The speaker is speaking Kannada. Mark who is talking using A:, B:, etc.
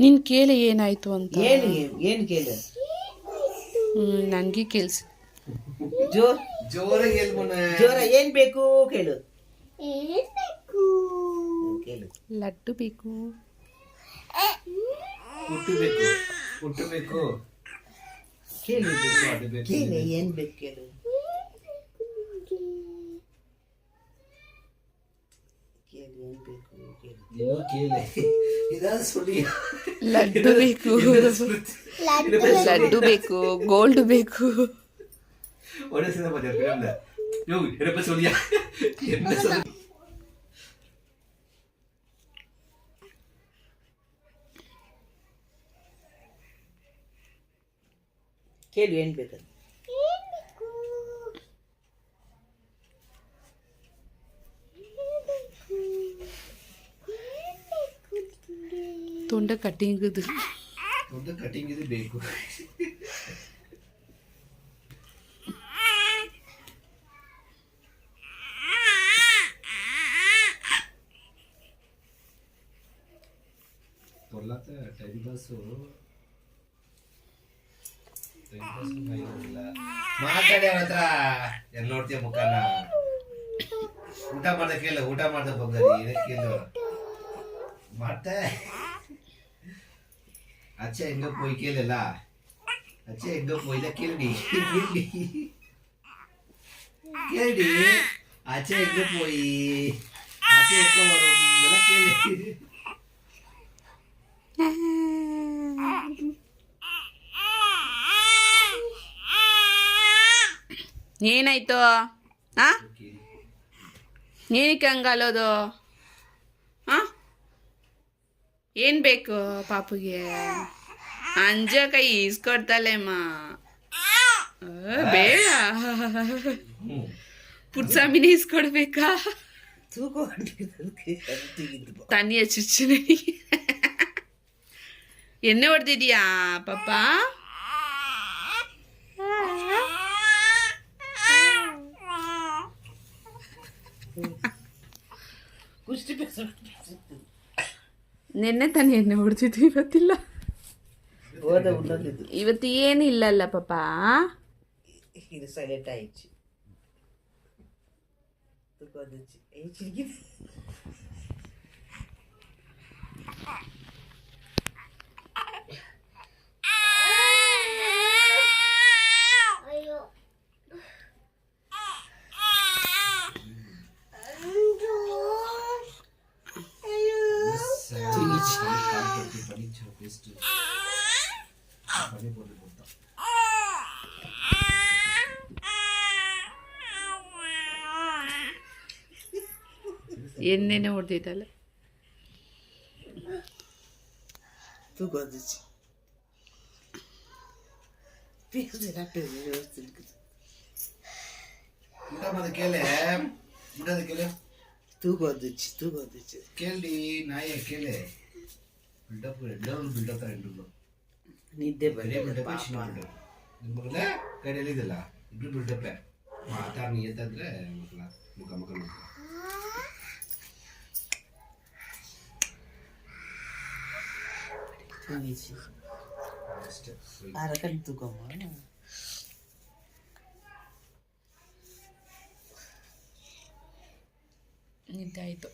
A: ನಿನ್ ಕೇಳಿ ಏನಾಯ್ತು ಅಂತ.
B: ಏನು ಕೇಳು.
A: ನನಗೆ ಕೇಳಿಸ್.
B: ಜೋರ ಏನ್ ಬೇಕು ಕೇಳು. ಕೇಳು.
A: ಲಡ್ಡು ಬೇಕು.
C: ಹುಟ್ಟು ಬೇಕು.
B: ಕೇಳು ಏನ್ ಬೇಕು ಕೇಳು.
A: ಲಡ್ಡು ಬೇಕು. ಲಡ್ಡು ಬೇಕು. ಗೋಲ್ಡ್ ಬೇಕು.
B: ಕೇಳು ಏನ್ ಬೇಕು.
A: ತೊಂಡ ಕಟಿಂಗ್
C: ಇದು ಬೇಕು. ಟೈಮ್ ಪಾಸು ಮಾತಾಡಿ ಅವನ ಹತ್ರ ಎಲ್ಲ ನೋಡ್ತೀಯ ಮುಖಾನ. ಊಟ ಮಾಡ್ದ ಕೇಳು. ಊಟ ಮಾಡ್ದ ಬಂದರಿ ಕೇಳು ಮಾಡ್ತಾ ಅಚ್ಚ ಹೆಂಗ போய் ಕೇಳಲ್ಲ. ಅಚ್ಚ ಹೆಂಗ போய் ಕೇಳಿ ಅಚ್ಚ ಹೆಂಗ போய் ಅಚ್ಚ எப்போ வரும் ಕೇಳಿ.
A: ಏನಾಯ್ತು? ಏನಕ್ಕೆ ಹಂಗಲ್ಲೋದು? ಏನು ಬೇಕು ಪಾಪುಗೆ? ಅಂಜಕ ಈಸ್ಕೊಡ್ತಲ್ಲೇಮ್ಮ. ಬೇಡ, ಪುಟ್ಸಾಮಿನ ಈಸ್ಕೊಡ್ಬೇಕಾ? ತನಿಯ ಚುಚ್ಚು ಎಣ್ಣೆ ಹೊಡೆದಿದ್ಯಾ ಪಾಪ? ನಿನ್ನೆ ತಾನೇ ಎಣ್ಣೆ ಹೊಡೆದಿದ್ದು, ಇವತ್ತಿಲ್ಲ. ಇವತ್ತು ಏನಿಲ್ಲಲ್ಲ ಪಾಪ.
B: ಇದು ಸೈಲೆಂಟ್ ಆಯ್ತು.
A: ಎಣ್ಣೆನೆ ಹೊಡೆದಿದ್ದಲ್ಲ.
C: ಕೇಳಿ ನಾಯ ಕೇಳಿ. ಬಿಲ್ಡಪ್
B: ನಿದ್ದೆ
C: ಬರೀ ಬಿಲ್ಡಪ್ ನಿಮ್ಮಲ್ಲ ಕೈಯಲ್ಲಿ ಇದಲ್ಲ. ಇಬ್ರು ಬಿಲ್ಡಪ್ಪೆ ಮಾತಾಡ ನಿಯತ್ತಂದ್ರೆ ಮಕ್ಕಳ ಮುಖ ಮುಖ ನೋಡ್ತಾರೆ.
B: ಅರಕಲ್ ತಗೊಂಬ.
A: ನಿದ್ದೆ ಆಯ್ತು.